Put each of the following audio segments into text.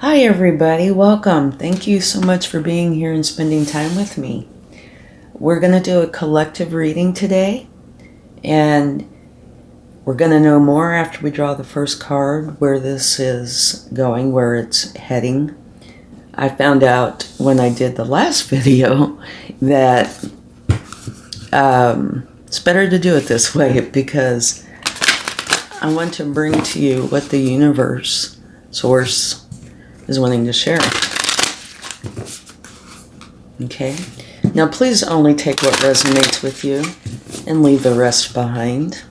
Hi everybody, welcome. Thank you so much for being here and spending time with me. We're going to do a collective reading today, and we're going to know more after we draw the first card where this is going, where it's heading. I found out when I did the last video that it's better to do it this way because I want to bring to you what the universe, source, is wanting to share. Okay, now please only take what resonates with you and leave the rest behind.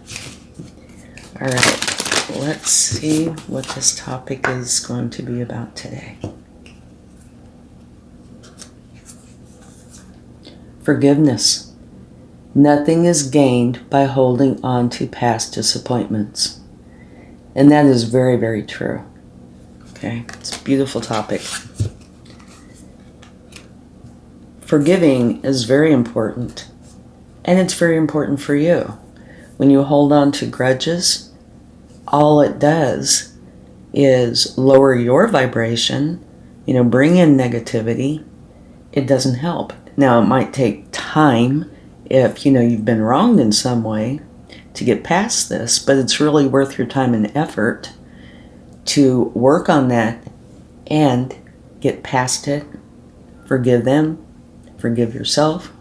All right, let's see what this topic is going to be about today. Forgiveness. Nothing is gained by holding on to past disappointments. And that is very, very true. Okay, it's a beautiful topic. Forgiving is very important, and it's very important for you. When you hold on to grudges, all it does is lower your vibration, bring in negativity. It doesn't help. Now, it might take time if, you've been wronged in some way to get past this, but it's really worth your time and effort to work on that and get past it. Forgive them, forgive yourself,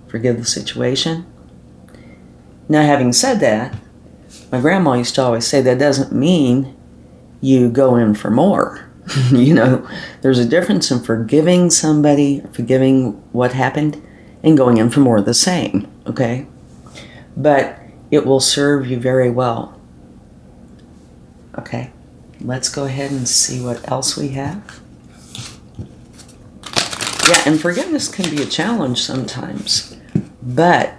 forgive the situation. Now, having said that, my grandma used to always say that doesn't mean you go in for more. There's a difference in forgiving somebody, forgiving what happened, and going in for more of the same, okay? But it will serve you very well. Okay, let's go ahead and see what else we have. Yeah, and forgiveness can be a challenge sometimes, but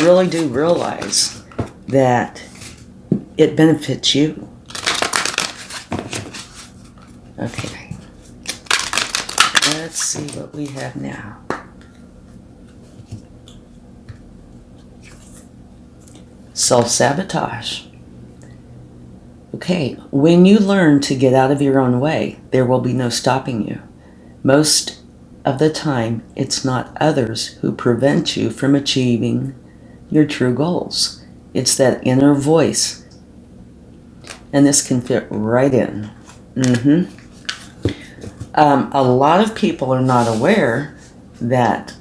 really do realize that it benefits you. Okay, let's see what we have now. Self-sabotage. Okay, when you learn to get out of your own way, there will be no stopping you. Most of the time, it's not others who prevent you from achieving your true goals. It's that inner voice. And this can fit right in. A lot of people are not aware that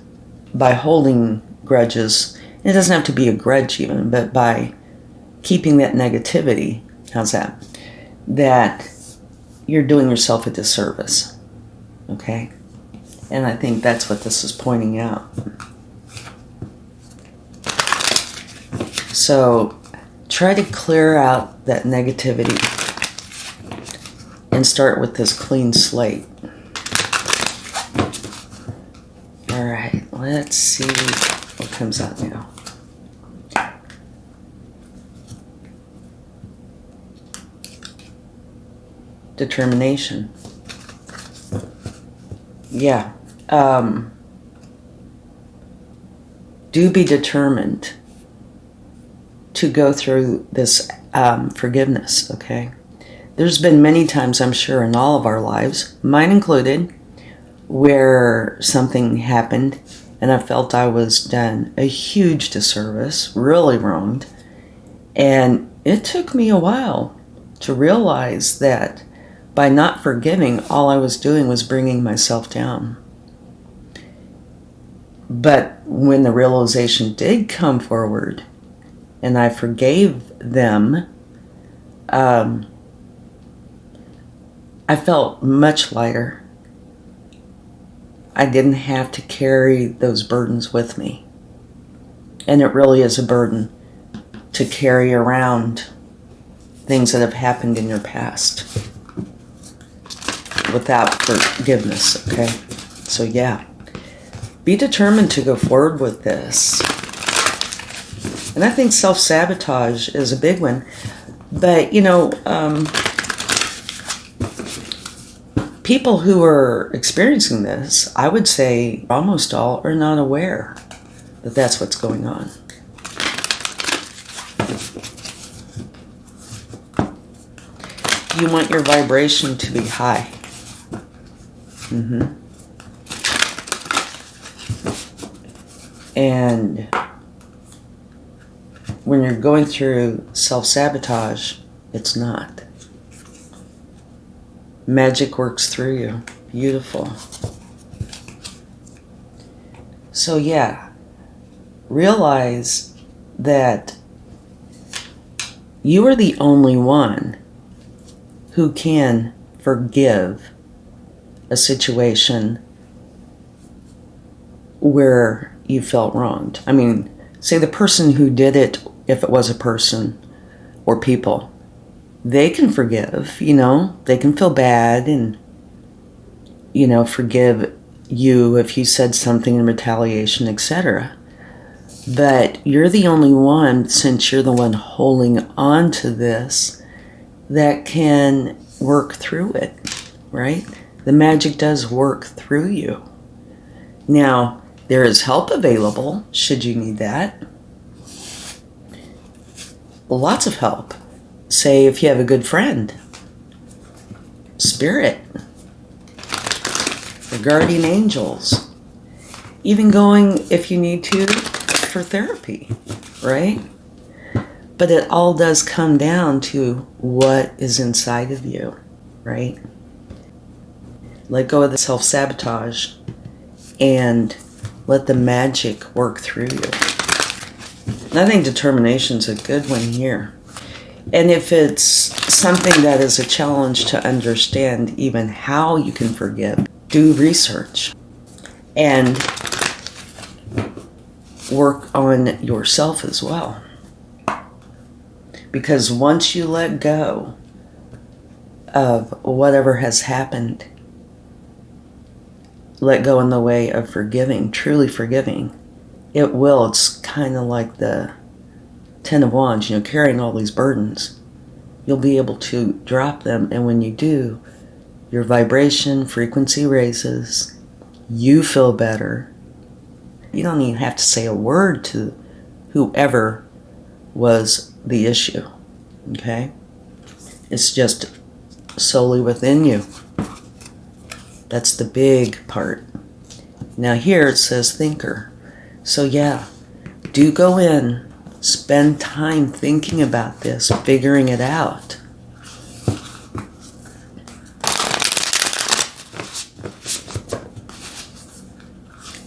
by holding grudges, it doesn't have to be a grudge even, but by keeping that negativity, how's that? That you're doing yourself a disservice, okay? And I think that's what this is pointing out. So try to clear out that negativity and start with this clean slate. All right, let's see what comes out now. Determination. Yeah. Do be determined to go through this forgiveness, okay? There's been many times, I'm sure, in all of our lives, mine included, where something happened and I felt I was done a huge disservice, really wronged. And it took me a while to realize that by not forgiving, all I was doing was bringing myself down. But when the realization did come forward and I forgave them, I felt much lighter. I didn't have to carry those burdens with me. And it really is a burden to carry around things that have happened in your past without forgiveness, okay? So yeah, be determined to go forward with this. And I think self-sabotage is a big one. But, people who are experiencing this, I would say almost all are not aware that that's what's going on. You want your vibration to be high. And when you're going through self-sabotage, it's not. Magic works through you. Beautiful. So yeah, realize that you are the only one who can forgive a situation where you felt wronged. I mean, say the person who did it, if it was a person or people, they can forgive, they can feel bad and, forgive you if you said something in retaliation, etc. But you're the only one, since you're the one holding on to this, that can work through it, right? The magic does work through you. Now, there is help available, should you need that. Lots of help. Say if you have a good friend, spirit, your guardian angels, even going, if you need to, for therapy, right? But it all does come down to what is inside of you, right? Let go of the self-sabotage and let the magic work through you. And I think determination's a good one here. And if it's something that is a challenge to understand even how you can forgive, do research and work on yourself as well. Because once you let go of whatever has happened, let go in the way of forgiving, truly forgiving, it's kind of like the Ten of Wands, carrying all these burdens. You'll be able to drop them, and when you do, your vibration, frequency raises, you feel better. You don't even have to say a word to whoever was the issue, okay? It's just solely within you. That's the big part. Now here it says thinker. So yeah, do go in, spend time thinking about this, figuring it out.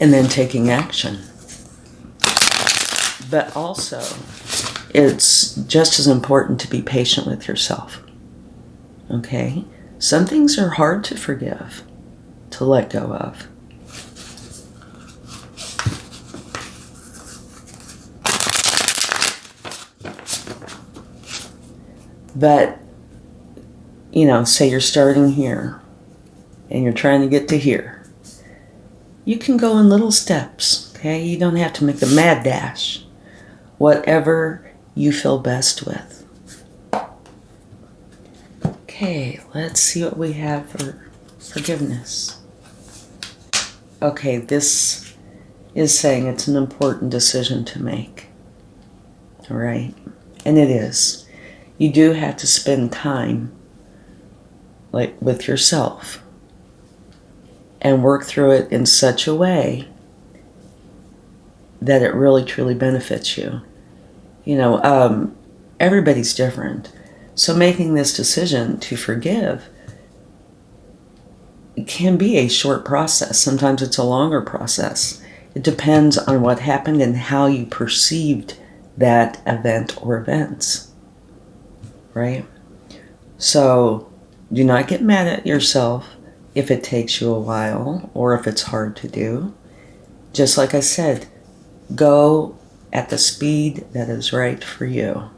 And then taking action. But also, it's just as important to be patient with yourself. Okay? Some things are hard to forgive, to let go of. But, say you're starting here and you're trying to get to here. You can go in little steps, okay? You don't have to make the mad dash. Whatever you feel best with. Okay, let's see what we have for forgiveness. Okay, this is saying it's an important decision to make. All right? And it is. You do have to spend time, with yourself and work through it in such a way that it really truly benefits you. Everybody's different. So making this decision to forgive can be a short process. Sometimes it's a longer process. It depends on what happened and how you perceived that event or events. Right? So do not get mad at yourself if it takes you a while or if it's hard to do. Just like I said, go at the speed that is right for you.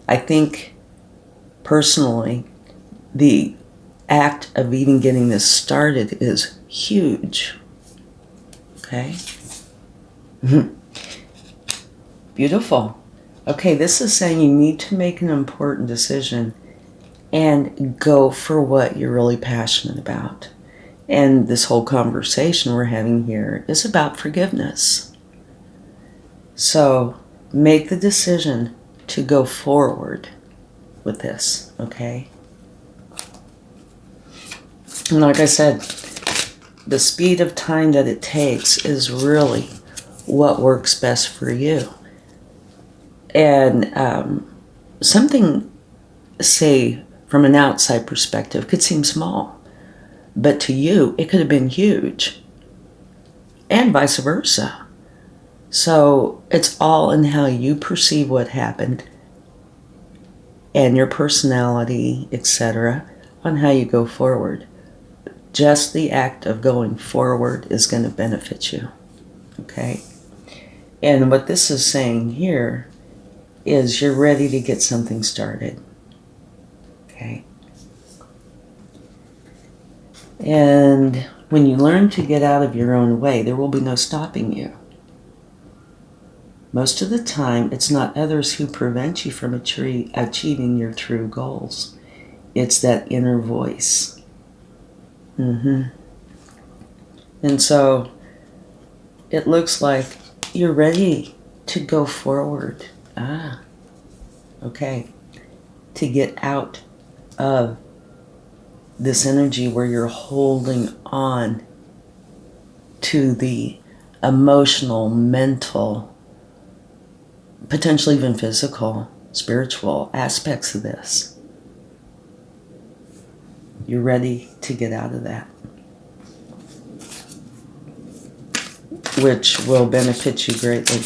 I think, personally, the act of even getting this started is huge. Okay? Beautiful. Okay, this is saying you need to make an important decision and go for what you're really passionate about. And this whole conversation we're having here is about forgiveness. So make the decision to go forward with this, okay? And like I said, the speed of time that it takes is really what works best for you. And something, say, from an outside perspective, could seem small. But to you, it could have been huge. And vice versa. So it's all in how you perceive what happened and your personality, etc., on how you go forward. Just the act of going forward is going to benefit you. Okay? And what this is saying here is you're ready to get something started. Okay? And when you learn to get out of your own way, there will be no stopping you. Most of the time, it's not others who prevent you from achieving your true goals. It's that inner voice. And so it looks like you're ready to go forward. Okay. To get out of this energy where you're holding on to the emotional, mental, potentially even physical, spiritual aspects of this. You're ready to get out of that, which will benefit you greatly.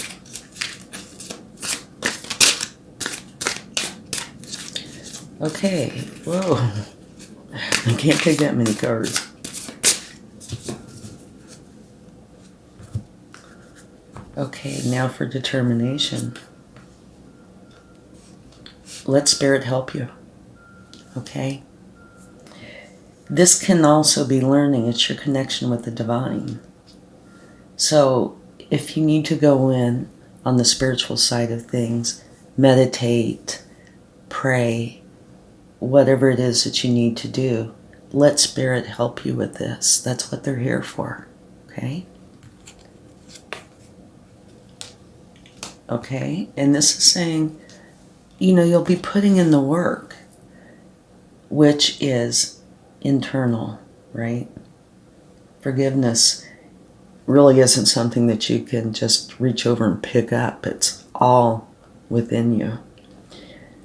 Okay, whoa. I can't take that many cards. Okay, now for determination. Let Spirit help you. Okay? This can also be learning. It's your connection with the divine. So if you need to go in on the spiritual side of things, meditate, pray, whatever it is that you need to do, let Spirit help you with this. That's what they're here for. Okay? Okay? And this is saying, you'll be putting in the work, which is internal, right? Forgiveness really isn't something that you can just reach over and pick up. It's all within you.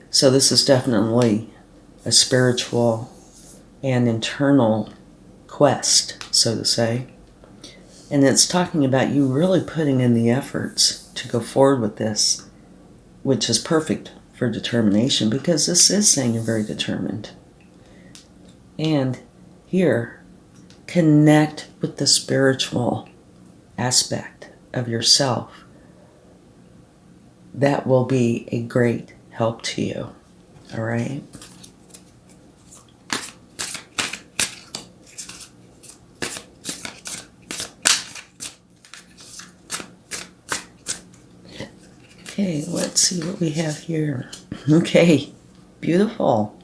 So this is definitely a spiritual and internal quest, so to say. And it's talking about you really putting in the efforts to go forward with this, which is perfect for determination, because this is saying you're very determined. And here, connect with the spiritual aspect of yourself. That will be a great help to you. All right? Okay, let's see what we have here. Okay, beautiful.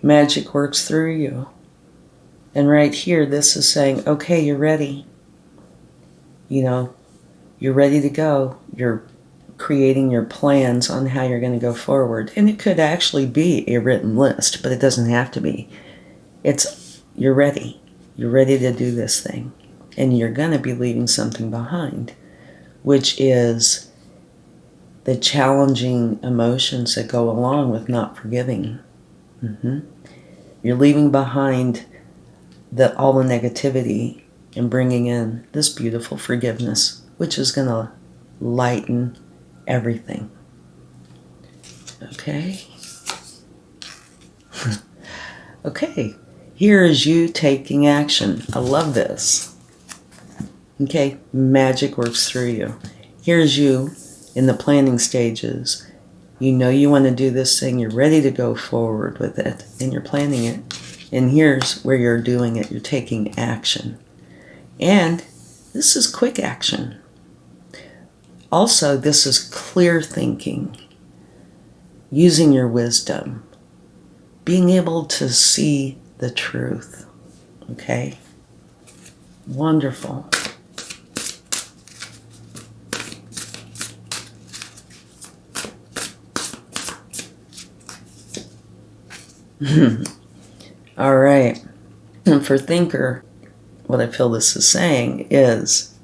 Magic works through you. And right here, this is saying, okay, you're ready. You're ready to go. You're creating your plans on how you're going to go forward. And it could actually be a written list, but it doesn't have to be. You're ready. You're ready to do this thing. And you're going to be leaving something behind, which is the challenging emotions that go along with not forgiving. You're leaving behind all the negativity and bringing in this beautiful forgiveness, which is going to lighten everything. Okay? Okay, here is you taking action. I love this. Okay, magic works through you. Here's you in the planning stages. You want to do this thing, you're ready to go forward with it, and you're planning it. And here's where you're doing it, you're taking action. And this is quick action. Also, this is clear thinking, using your wisdom, being able to see the truth. Okay? Wonderful. All right. And for thinker, what I feel this is saying is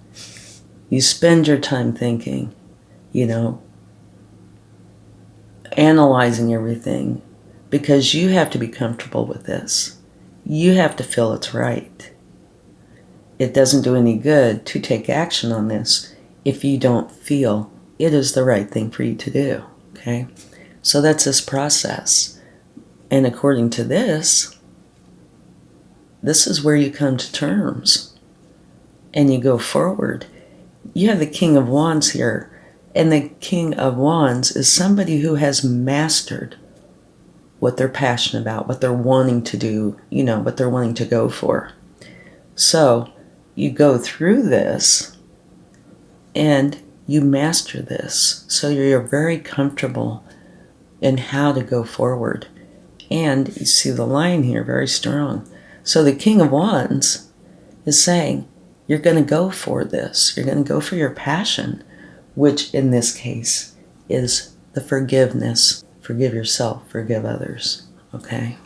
you spend your time thinking, analyzing everything, because you have to be comfortable with this. You have to feel it's right. It doesn't do any good to take action on this if you don't feel it is the right thing for you to do, okay? So that's this process. And according to this is where you come to terms and you go forward. You have the King of Wands here, and the King of Wands is somebody who has mastered what they're passionate about, what they're wanting to do, what they're wanting to go for. So you go through this and you master this. So you're very comfortable in how to go forward. And you see the line here, very strong. So the King of Wands is saying, you're going to go for this. You're going to go for your passion, which in this case is the forgiveness. Forgive yourself, forgive others, okay?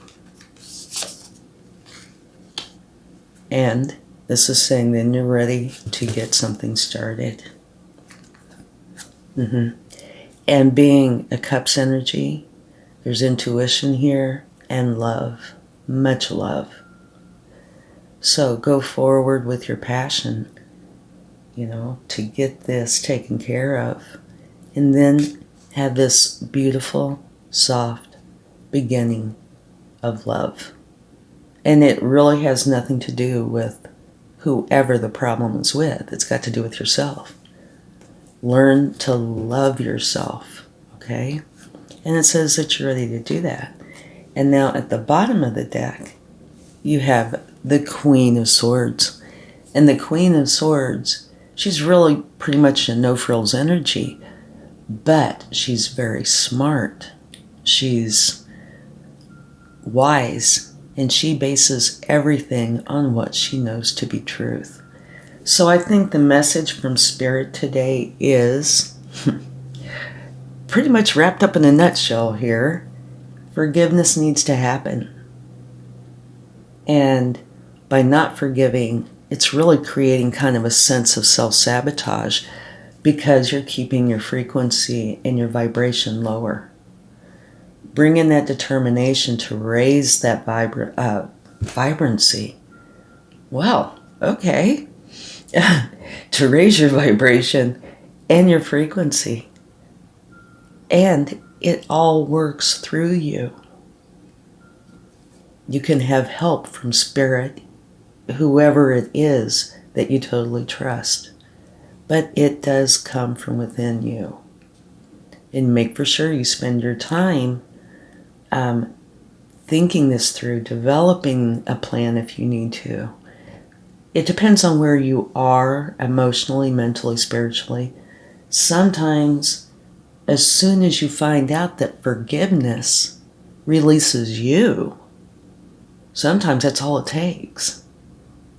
And this is saying then you're ready to get something started. And being a Cups energy, there's intuition here and love, much love. So go forward with your passion, to get this taken care of. And then have this beautiful, soft beginning of love. And it really has nothing to do with whoever the problem is with. It's got to do with yourself. Learn to love yourself, okay? And it says that you're ready to do that. And now at the bottom of the deck, you have the Queen of Swords. And the Queen of Swords, she's really pretty much a no-frills energy, but she's very smart. She's wise, and she bases everything on what she knows to be truth. So I think the message from Spirit today is pretty much wrapped up in a nutshell here. Forgiveness needs to happen. And by not forgiving, it's really creating kind of a sense of self-sabotage because you're keeping your frequency and your vibration lower. Bring in that determination to raise that vibrancy. Well, okay. To raise your vibration and your frequency. And it all works through you. You can have help from Spirit, whoever it is that you totally trust. But it does come from within you. And make for sure you spend your time thinking this through, developing a plan if you need to. It depends on where you are emotionally, mentally, spiritually. Sometimes, as soon as you find out that forgiveness releases you, sometimes that's all it takes,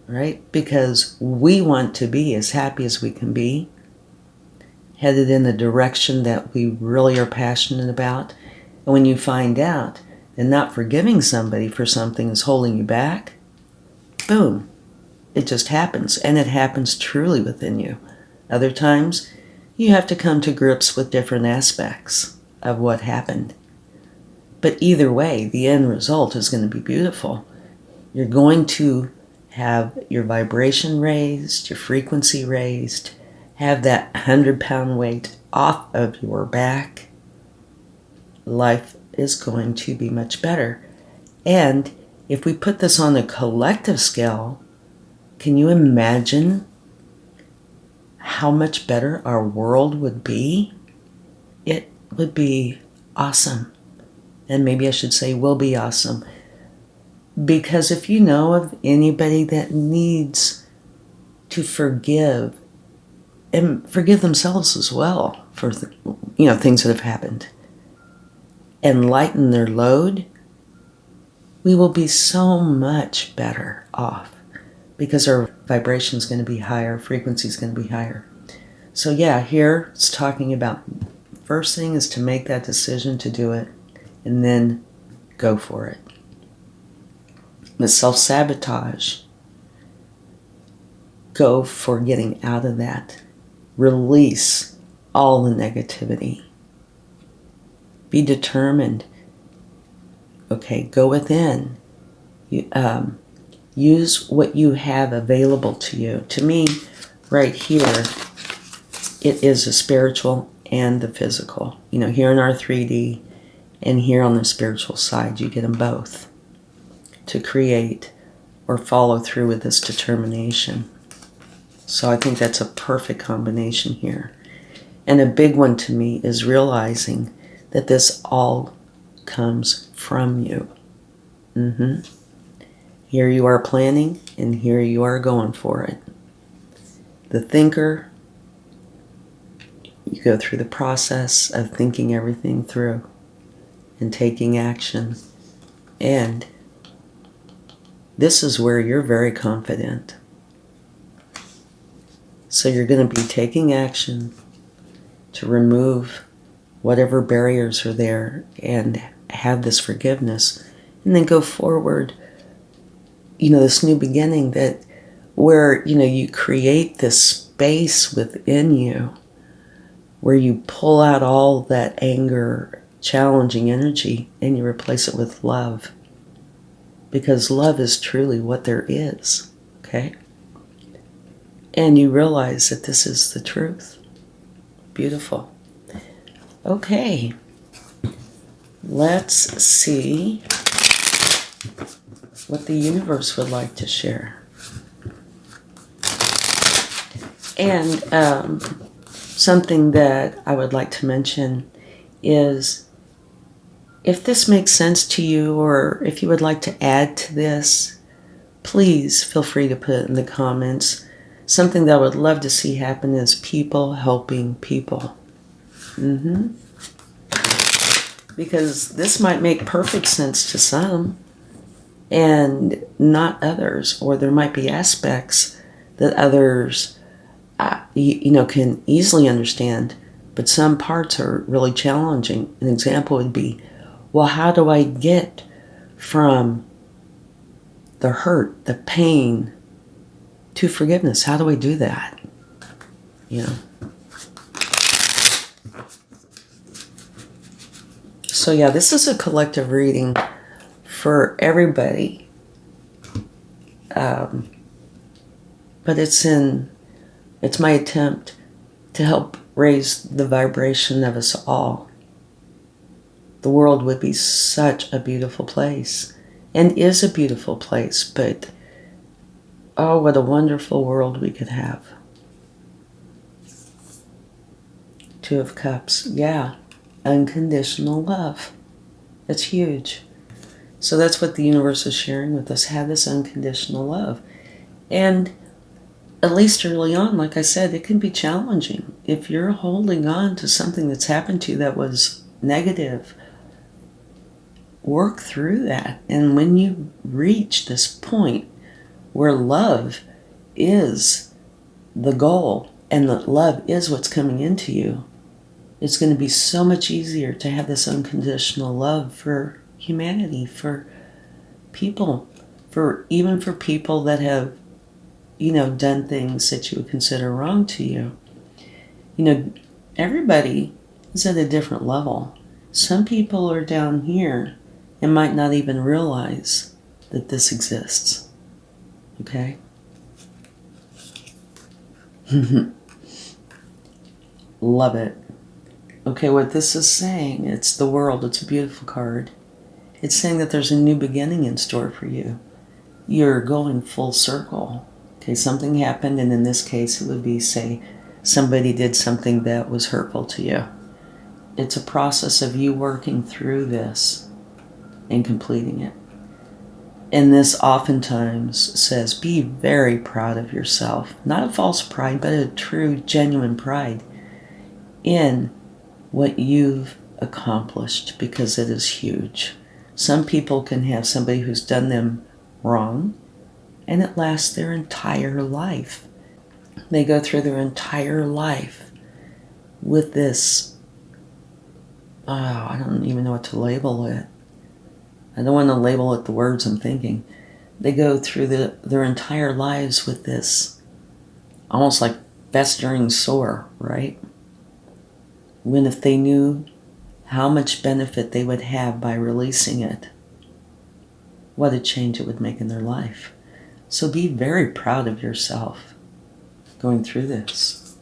right? Because we want to be as happy as we can be, headed in the direction that we really are passionate about. And when you find out that not forgiving somebody for something is holding you back, boom. It just happens, and it happens truly within you. Other times, you have to come to grips with different aspects of what happened. But either way, the end result is going to be beautiful. You're going to have your vibration raised, your frequency raised, have that 100-pound weight off of your back. Life is going to be much better. And if we put this on a collective scale, can you imagine how much better our world would be? It would be awesome. And maybe I should say will be awesome. Because if you know of anybody that needs to forgive, and forgive themselves as well for things that have happened, and lighten their load, we will be so much better off. Because our vibration is going to be higher, frequency is going to be higher. So yeah, here it's talking about, first thing is to make that decision to do it, and then go for it. the self-sabotage. Go for getting out of that. Release all the negativity. Be determined. Okay, go within. Use what you have available to you. To me, right here, it is the spiritual and the physical. Here in our 3D and here on the spiritual side, you get them both to create or follow through with this determination. So I think that's a perfect combination here. And a big one to me is realizing that this all comes from you. Here you are planning, and here you are going for it. The thinker, you go through the process of thinking everything through and taking action. And this is where you're very confident. So you're going to be taking action to remove whatever barriers are there and have this forgiveness, and then go forward. This new beginning where you create this space within you where you pull out all that anger, challenging energy, and you replace it with love. Because love is truly what there is, okay? And you realize that this is the truth. Beautiful. Okay. Let's see what the universe would like to share. And something that I would like to mention is, if this makes sense to you, or if you would like to add to this, please feel free to put it in the comments. Something that I would love to see happen is people helping people. Because this might make perfect sense to some and not others, or there might be aspects that others can easily understand, but some parts are really challenging. An example would be, well, how do I get from the hurt, the pain, to forgiveness? How do I do that? So yeah, this is a collective reading for everybody. But it's my attempt to help raise the vibration of us all. The world would be such a beautiful place, and is a beautiful place, but oh, what a wonderful world we could have. Two of Cups, yeah, unconditional love. That's huge. So that's what the universe is sharing with us. Have this unconditional love. And at least early on, like I said, it can be challenging. If you're holding on to something that's happened to you that was negative, work through that. And when you reach this point where love is the goal and that love is what's coming into you, it's going to be so much easier to have this unconditional love for humanity, for people, even for people that have, done things that you would consider wrong to you. Everybody is at a different level. Some people are down here and might not even realize that this exists. Okay? Love it. Okay, what this is saying, it's the world. It's a beautiful card. It's saying that there's a new beginning in store for you. You're going full circle. Okay, something happened, and in this case, it would be, say, somebody did something that was hurtful to you. It's a process of you working through this and completing it. And this oftentimes says, be very proud of yourself. Not a false pride, but a true, genuine pride in what you've accomplished, because it is huge. Some people can have somebody who's done them wrong, and it lasts their entire life. They go through their entire life with this, I don't even know what to label it. I don't want to label it the words I'm thinking, they go through their entire lives with this almost like festering sore, right? When if they knew how much benefit they would have by releasing it, what a change it would make in their life. So be very proud of yourself going through this.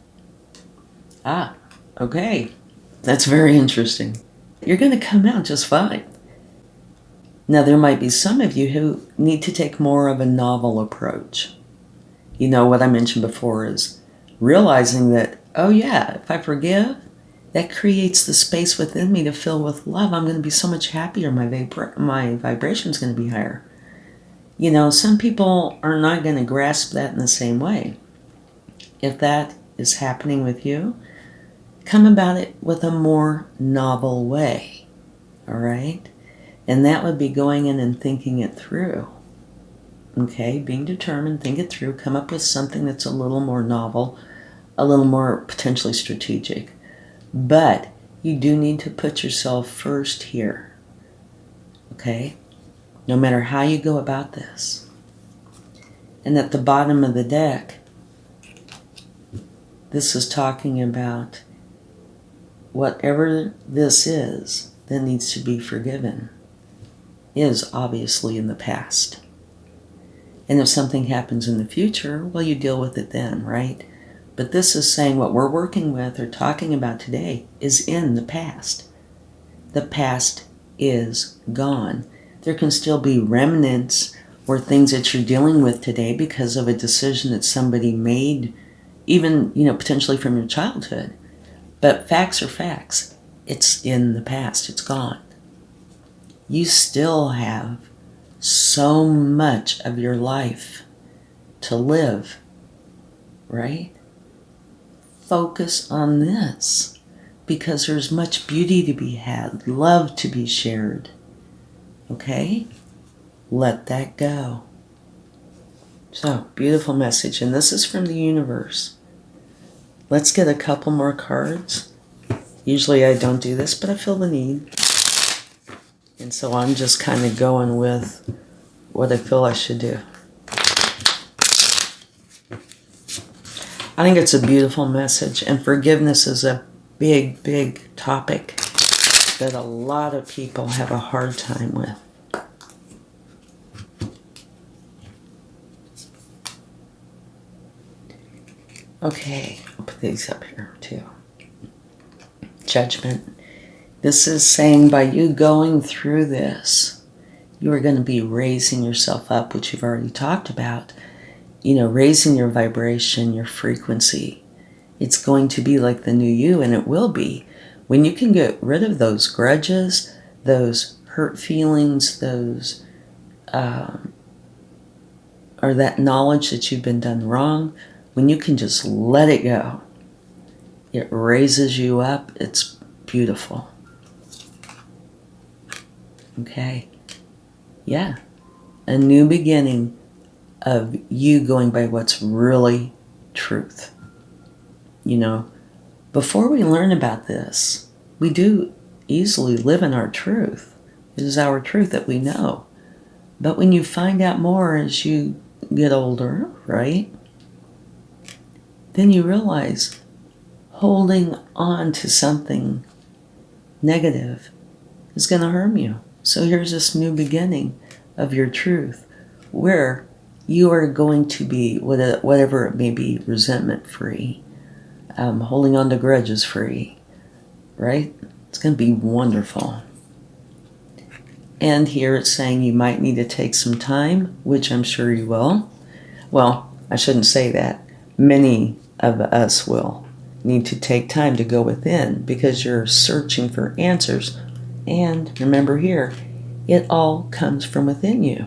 Okay. That's very interesting. You're going to come out just fine. Now, there might be some of you who need to take more of a novel approach. You know, what I mentioned before is realizing that, oh yeah, if I forgive, that creates the space within me to fill with love. I'm going to be so much happier. My vibration's going to be higher. You know, some people are not going to grasp that in the same way. If that is happening with you, come about it with a more novel way, all right? And that would be going in and thinking it through, okay? Being determined, think it through, come up with something that's a little more novel, a little more potentially strategic. But you do need to put yourself first here, okay? No matter how you go about this. And at the bottom of the deck, this is talking about whatever this is that needs to be forgiven is obviously in the past. And if something happens in the future, well, you deal with it then, right? But this is saying what we're working with or talking about today is in the past. The past is gone. There can still be remnants or things that you're dealing with today because of a decision that somebody made, even, potentially from your childhood. But facts are facts. It's in the past. It's gone. You still have so much of your life to live, right? Focus on this because there's much beauty to be had, love to be shared, okay? Let that go. So, beautiful message, and this is from the universe. Let's get a couple more cards. Usually I don't do this, but I feel the need. And so I'm just kind of going with what I feel I should do. I think it's a beautiful message, and forgiveness is a big, big topic that a lot of people have a hard time with. Okay, I'll put these up here too. Judgment. This is saying by you going through this, you are going to be raising yourself up, which you've already talked about. Raising your vibration, your frequency. It's going to be like the new you, and it will be. When you can get rid of those grudges, those hurt feelings, those, or that knowledge that you've been done wrong, when you can just let it go, it raises you up. It's beautiful. Okay. Yeah. A new beginning of you going by what's really truth. Before we learn about this, we do easily live in our truth. It is our truth that we know. But when you find out more as you get older, right? Then you realize holding on to something negative is going to harm you. So here's this new beginning of your truth where you are going to be, whatever it may be, resentment-free, holding on to grudges free, right? It's going to be wonderful. And here it's saying you might need to take some time, which I'm sure you will. Well, I shouldn't say that. Many of us will need to take time to go within because you're searching for answers. And remember here, it all comes from within you.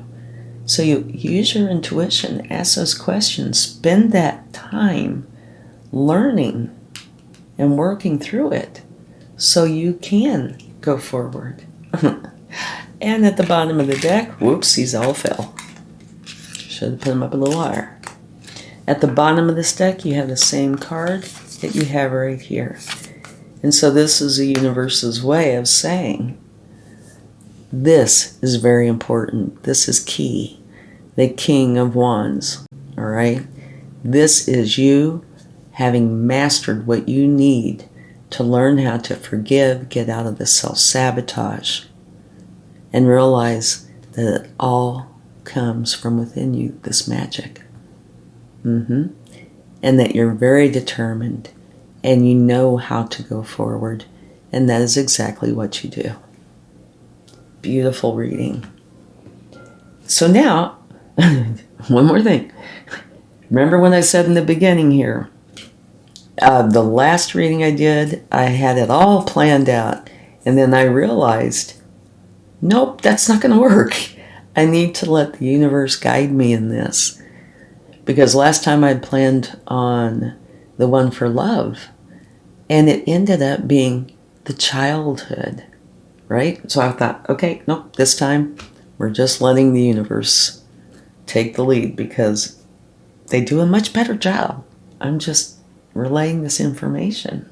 So you use your intuition, ask those questions, spend that time learning and working through it so you can go forward. And at the bottom of the deck, whoops, these all fell. Should have put them up a little higher. At the bottom of this deck, you have the same card that you have right here. And so this is the universe's way of saying, this is very important. This is key. the King of Wands. All right? This is you having mastered what you need to learn how to forgive, get out of the self-sabotage, and realize that it all comes from within you, this magic. And that you're very determined and you know how to go forward. And that is exactly what you do. Beautiful reading. So now, one more thing. Remember when I said in the beginning here, the last reading I did, I had it all planned out. And then I realized, nope, that's not going to work. I need to let the universe guide me in this. Because last time I'd planned on the one for love, and it ended up being the childhood, right? So I thought, okay, nope, this time we're just letting the universe take the lead because they do a much better job. I'm just relaying this information.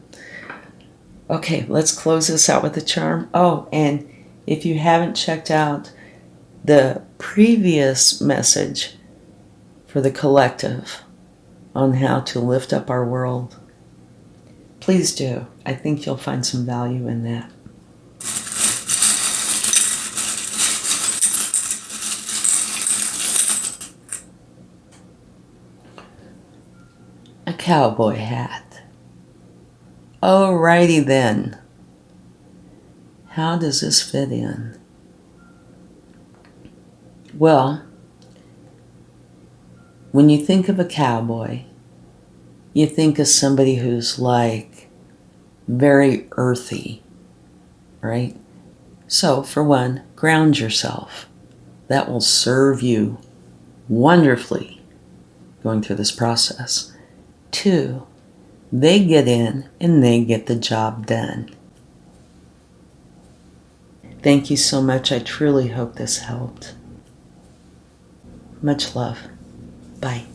Okay, let's close this out with a charm. Oh, and if you haven't checked out the previous message for the collective on how to lift up our world, please do. I think you'll find some value in that. A cowboy hat. Alrighty then. How does this fit in? Well, when you think of a cowboy, you think of somebody who's like very earthy, right? So, for one, ground yourself. That will serve you wonderfully going through this process. 2, they get in and they get the job done. Thank you so much. I truly hope this helped. Much love. Bye.